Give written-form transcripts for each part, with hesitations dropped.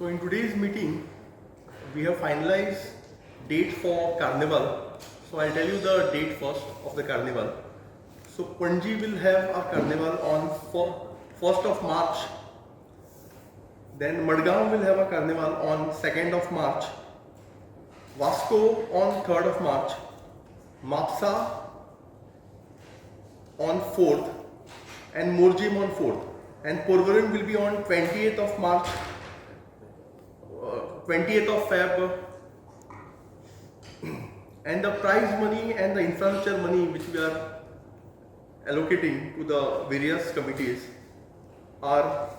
So in today's meeting, we have finalized date for Carnival. So I'll tell you the date first of the Carnival. So Panji will have a Carnival on 1st of March. Then Madgaon will have a Carnival on 2nd of March. Vasco on 3rd of March. Mapsa on 4th. And Morjim on 4th. And Porvorim will be on 28th of March. 28th of Feb, and the prize money and the infrastructure money which we are allocating to the various committees are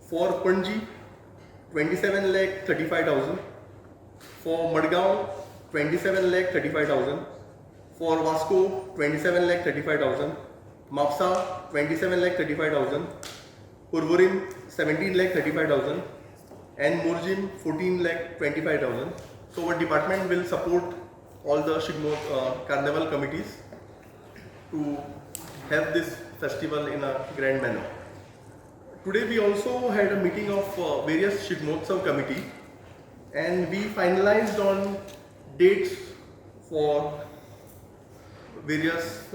for Panji 27,35,000, for Madgaon 27,35,000, for Vasco 27,35,000, Mapsa 27,35,000, Porvorim 17,35,000, and Morjim 14,25,000. So our department will support all the Carnival committees to have this festival in a grand manner. Today we also had a meeting of various Shigmotsav committee, and we finalized on dates for various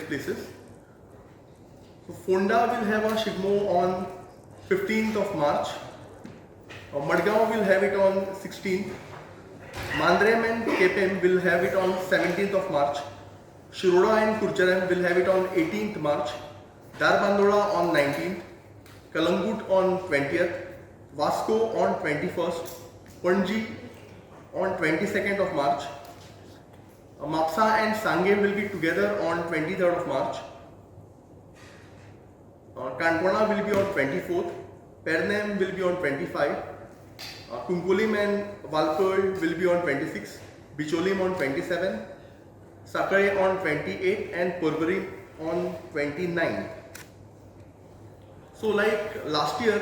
places. So Fonda will have a Shigmo on 15th of March. Madgaon will have it on 16th. Mandrem and Kepem will have it on 17th of March. Shiroda and Kurcharam will have it on 18th March. Darbandola on 19th. Kalangut on 20th. Vasco on 21st. Panji on 22nd of March. Mapsa and Sangem will be together on 23rd of March. Kankona will be on 24th, Pernem will be on 25th, Kunkulim and Valpur will be on 26th, Bicholim on 27th, Sakare on 28th, and Porvorim on 29th. So like last year,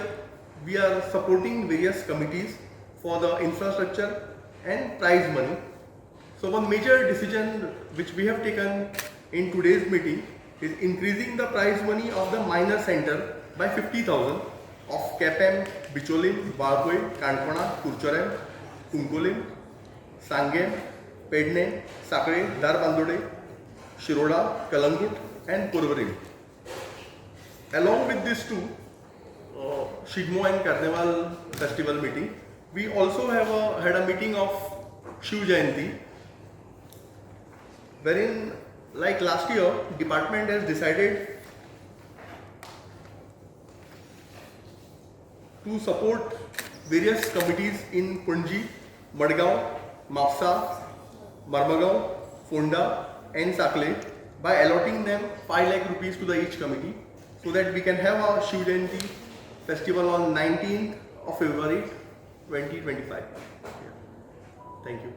we are supporting various committees for the infrastructure and prize money. So one major decision which we have taken in today's meeting is increasing the prize money of the minor center by 50,000 of Kepem, Bicholim, Valpur, Kankona, Kurcharam, Kunkulim, Sangem, Pedne, Sakare, Darbandode, Shiroda, Kalangut, and Porvorim. Along with these two Shigmo and Carnival festival meeting, we also have had a meeting of Shiv Jayanti, wherein like last year, department has decided to support various committees in Punji, Madgaon, Mapsa, Marmagaon, Fonda, and Sakle by allotting them 5 lakh rupees to each committee, so that we can have a Shiv Jayanti festival on 19th of February 2025. Thank you.